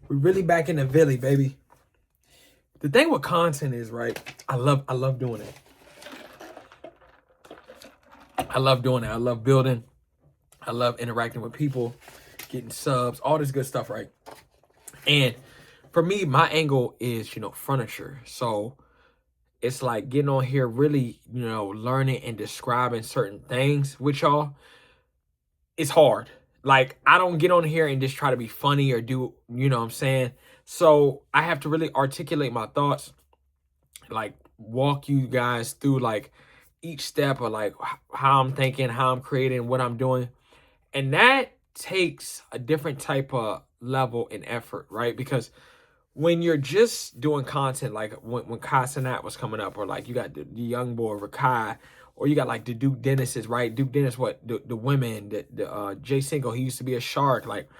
We're really back in the Villy, baby. The thing with content is, right, I love doing it. I love doing it. I love building. I love interacting with people, getting subs, all this good stuff, right? And for me, my angle is, furniture. So it's like getting on here, really, learning and describing certain things with y'all. It's hard. Like, I don't get on here and just try to be funny or do, you know what I'm saying? So I have to really articulate my thoughts, like walk you guys through like each step of like how I'm thinking, how I'm creating, what I'm doing. And that takes a different type of level and effort, right? Because when you're just doing content, like when Kai Cenat was coming up, or like you got the young boy Rakai, or you got like the Duke Dennis's, right? Duke Dennis, what the women, the Jay Cinco, he used to be a shark. Like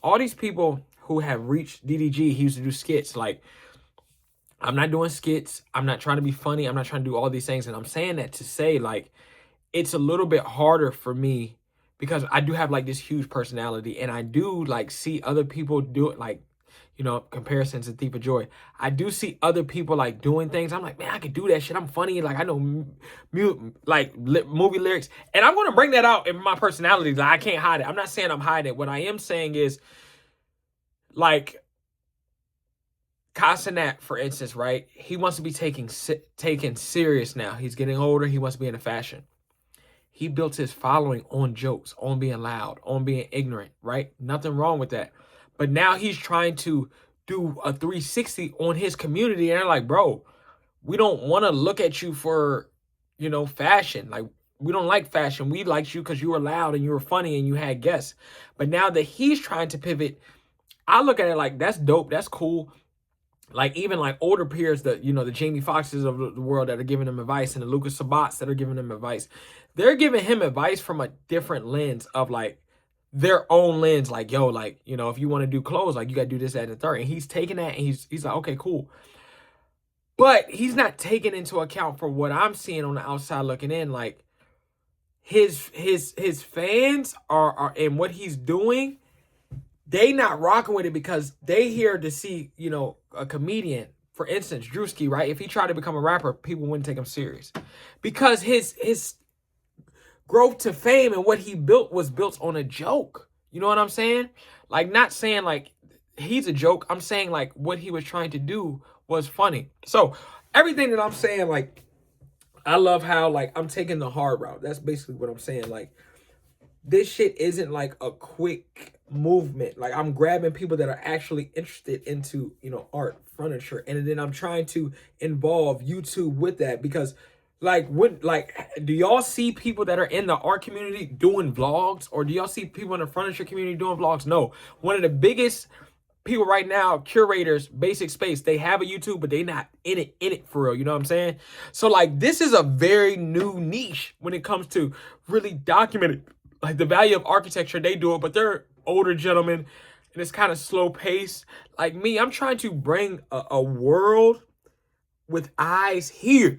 all these people who have reached DDG, he used to do skits. Like I'm not doing skits. I'm not trying to be funny. I'm not trying to do all these things. And I'm saying that to say like it's a little bit harder for me because I do have like this huge personality, and I do like see other people do it, like, comparisons to Thief of Joy. I do see other people like doing things. I'm like, man, I could do that shit. I'm funny. Like I know movie lyrics, and I'm going to bring that out in my personality. Like I can't hide it. I'm not saying I'm hiding it. What I am saying is like Kai Cenat, for instance, right? He wants to be taken serious now. He's getting older. He wants to be into fashion. He built his following on jokes, on being loud, on being ignorant, right? Nothing wrong with that. But now he's trying to do a 360 on his community. And they're like, bro, we don't want to look at you for, fashion. Like, we don't like fashion. We liked you because you were loud and you were funny and you had guests. But now that he's trying to pivot, I look at it like, that's dope. That's cool. Like even like older peers, the Jamie Foxxes of the world that are giving him advice, and the Lucas Sabats that are giving him advice, they're giving him advice from a different lens of like their own lens. Like, yo, like, if you want to do clothes, like you got to do this, that, and the third. And he's taking that and he's like, okay, cool. But he's not taking into account for what I'm seeing on the outside looking in. Like his fans are and what he's doing, they not rocking with it because they here to see, a comedian. For instance, Drewski, right? If he tried to become a rapper, people wouldn't take him serious. Because his growth to fame and what he built was built on a joke. You know what I'm saying? Like, not saying like he's a joke. I'm saying like what he was trying to do was funny. So everything that I'm saying, like, I love how like I'm taking the hard route. That's basically what I'm saying. Like, this shit isn't like a quick movement. Like I'm grabbing people that are actually interested into, art, furniture, and then I'm trying to involve YouTube with that because do y'all see people that are in the art community doing vlogs, or do y'all see people in the furniture community doing vlogs? No. One of the biggest people right now, curators, Basic Space, they have a YouTube, but they not in it for real. You know what I'm saying? So like this is a very new niche when it comes to really documenting like the value of architecture. They do it, but they're older gentlemen and it's kind of slow paced. Like me, I'm trying to bring a world with eyes here.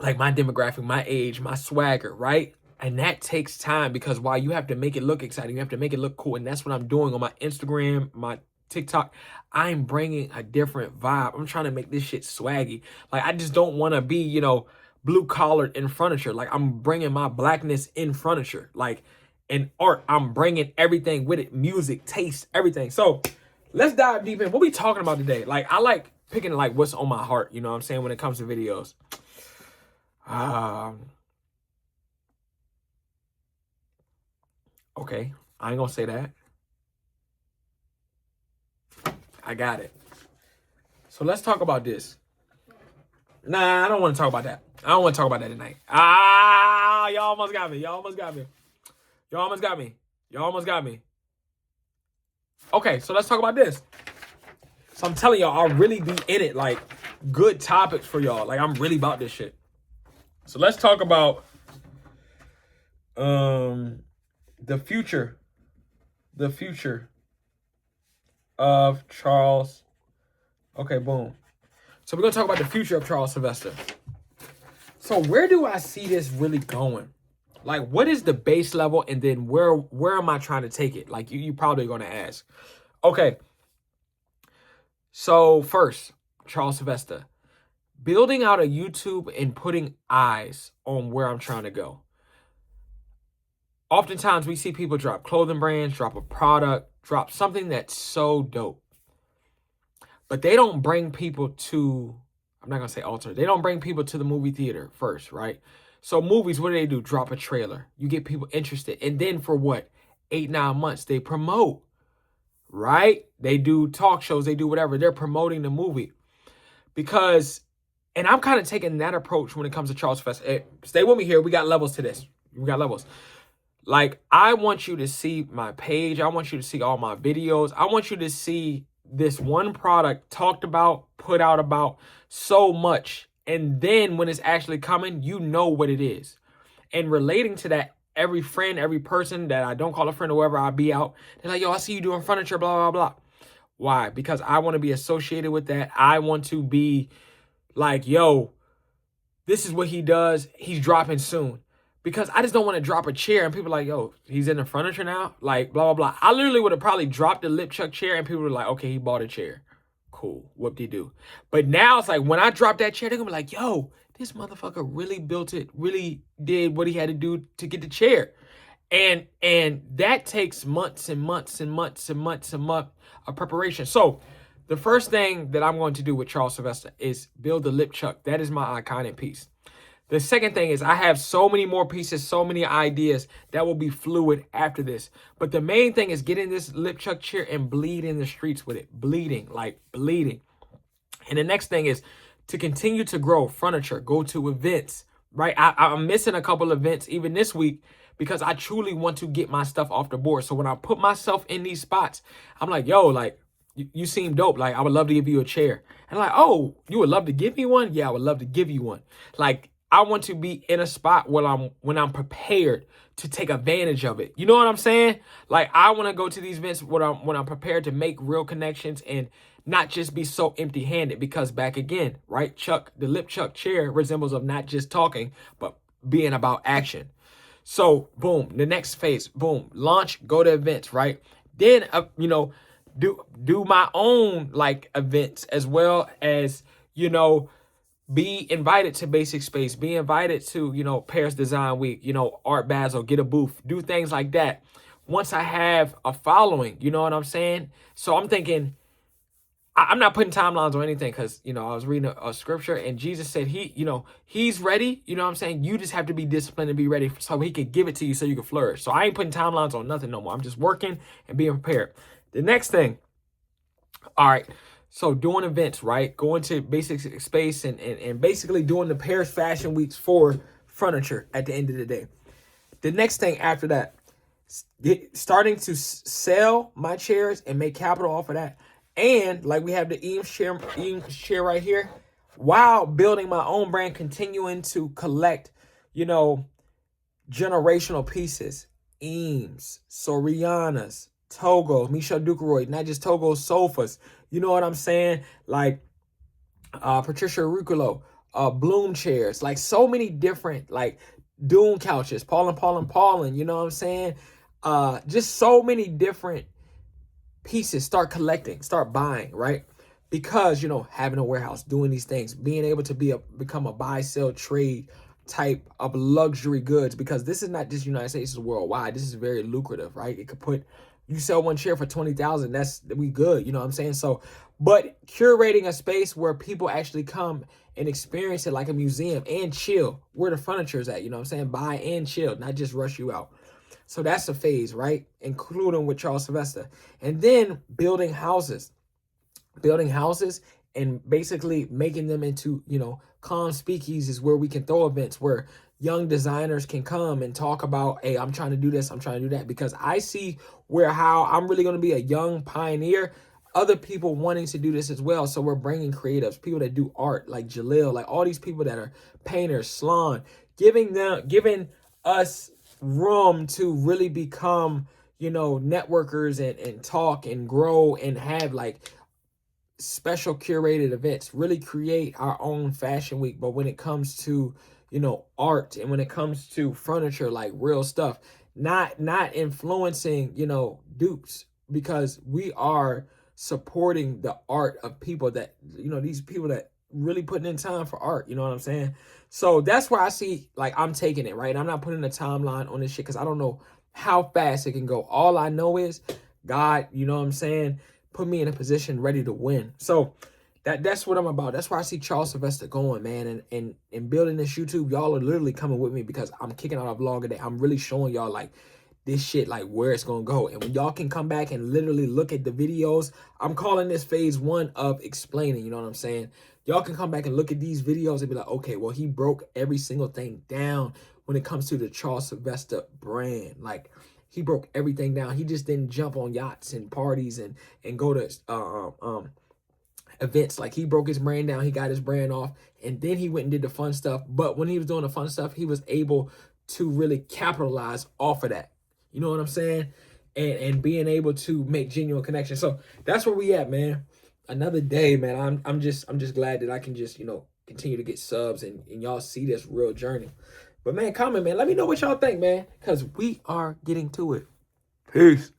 Like my demographic, my age, my swagger, right? And that takes time because while you have to make it look exciting, you have to make it look cool. And that's what I'm doing on my Instagram, my TikTok. I'm bringing a different vibe. I'm trying to make this shit swaggy. Like, I just don't want to be, blue collared in furniture. Like, I'm bringing my blackness in furniture. Like, in art, I'm bringing everything with it. Music, taste, everything. So let's dive deep in. What we talking about today? Like, I like picking like what's on my heart, you know what I'm saying, when it comes to videos. Okay, I ain't gonna say that. I got it. So let's talk about this. Nah, I don't want to talk about that. I don't want to talk about that tonight. Y'all almost got me. Y'all almost got me. Y'all almost got me. Y'all almost got me. Okay, so let's talk about this. So I'm telling y'all, I'll really be in it. Like, good topics for y'all. Like, I'm really about this shit. So let's talk about the future of Charles. Okay, boom. So we're gonna talk about the future of Charles Sylvester. So where do I see this really going? Like, what is the base level, and then where am I trying to take it? Like, you probably gonna ask. Okay, So first, CHARLESSYLVESTA, building out a YouTube and putting eyes on where I'm trying to go. Oftentimes we see people drop clothing brands, drop a product, drop something that's so dope. But they don't bring people to, I'm not going to say alter, they don't bring people to the movie theater first, right? So movies, what do? Drop a trailer. You get people interested. And then for what? 8, 9 months, they promote, right? They do talk shows, they do whatever. They're promoting the movie. Because, and I'm kind of taking that approach when it comes to CHARLESSYLVESTA. Stay with me here. We got levels to this. We got levels. Like, I want you to see my page. I want you to see all my videos. I want you to see this one product talked about, put out about so much. And then when it's actually coming, you know what it is. And relating to that, every friend, every person that I don't call a friend or whoever I be out, they're like, yo, I see you doing furniture, blah, blah, blah. Why? Because I want to be associated with that. I want to be like, yo, this is what he does. He's dropping soon. Because I just don't want to drop a chair and people are like, yo, he's in the furniture now? Like, blah, blah, blah. I literally would have probably dropped the lip chuck chair and people were like, okay, he bought a chair. Cool. Whoop-de-doo. But now it's like, when I drop that chair, they're going to be like, yo, this motherfucker really built it, really did what he had to do to get the chair. And that takes months and months and months and months and months of preparation. So the first thing that I'm going to do with CHARLESSYLVESTA is build the lip chuck. That is my iconic piece. The second thing is I have so many more pieces, so many ideas that will be fluid after this. But the main thing is getting this lip chuck chair and bleed in the streets with it. Bleeding, like bleeding. And the next thing is to continue to grow furniture, go to events, right? I'm missing a couple events even this week because I truly want to get my stuff off the board. So when I put myself in these spots, I'm like, yo, like, you seem dope. Like, I would love to give you a chair. And like, oh, you would love to give me one? Yeah, I would love to give you one. Like, I want to be in a spot when I'm prepared to take advantage of it. You know what I'm saying? Like, I want to go to these events when I'm prepared to make real connections and not just be so empty-handed. Because back again, right? The lip chuck chair resembles of not just talking, but being about action. So boom, the next phase, boom, launch, go to events, right? Then do my own like events as well as be invited to Basic Space, be invited to, Paris Design Week, Art Basel, get a booth, do things like that. Once I have a following, you know what I'm saying? So I'm thinking, I'm not putting timelines or anything because, I was reading a scripture and Jesus said he's ready. You know what I'm saying? You just have to be disciplined and be ready so he can give it to you so you can flourish. So I ain't putting timelines on nothing no more. I'm just working and being prepared. The next thing, all right, so doing events, right? Going to Basic Space and basically doing the Paris Fashion Weeks for furniture at the end of the day. The next thing after that, starting to sell my chairs and make capital off of that. And like we have the Eames chair right here, while building my own brand, continuing to collect, generational pieces. Eames, Sorianas, Togo, Michel Ducaroy, not just Togo sofas. You know what I'm saying? Like Patricia Ruccolo, Bloom chairs, like so many different, like Dune couches, Paulin, you know what I'm saying? Just so many different pieces. Start collecting, start buying, right? Because, having a warehouse, doing these things, being able to become a buy, sell, trade type of luxury goods, because this is not just United States, it's worldwide. This is very lucrative, right? It could you sell one chair for 20,000, we good, you know what I'm saying? So, but curating a space where people actually come and experience it like a museum and chill, where the furniture is at, you know what I'm saying? Buy and chill, not just rush you out. So that's a phase, right? Including with CHARLESSYLVESTA. And then building houses and basically making them into, calm speakeasies where we can throw events where young designers can come and talk about, hey, I'm trying to do this, I'm trying to do that. Because I see how I'm really going to be a young pioneer, other people wanting to do this as well. So we're bringing creatives, people that do art, like Jalil, like all these people that are painters, Slán, giving us room to really become, networkers and talk and grow and have like special curated events, really create our own fashion week. But when it comes to, art, and when it comes to furniture, like real stuff, not influencing, dupes, because we are supporting the art of people that, you know, these people that really putting in time for art. You know what I'm saying? So that's where I see, like, I'm taking it, right? I'm not putting a timeline on this shit because I don't know how fast it can go. All I know is God, you know what I'm saying, put me in a position ready to win. So that's what I'm about. That's why I see Charles Sylvester going, man, and building this YouTube. Y'all are literally coming with me because I'm kicking out a vlog today. I'm really showing y'all like this shit, like where it's gonna go. And when y'all can come back and literally look at the videos, I'm calling this phase 1 of explaining, you know what I'm saying? Y'all can come back and look at these videos and be like, okay, well, he broke every single thing down when it comes to the Charles Sylvester brand. Like, he broke everything down. He just didn't jump on yachts and parties and go to events. Like, he broke his brand down, he got his brand off, and then he went and did the fun stuff. But when he was doing the fun stuff, he was able to really capitalize off of that. You know what I'm saying? And being able to make genuine connections. So that's where we at, man. Another day, man. I'm just glad that I can just, you know, continue to get subs and y'all see this real journey. But man, comment, man. Let me know what y'all think, man, because we are getting to it. Peace.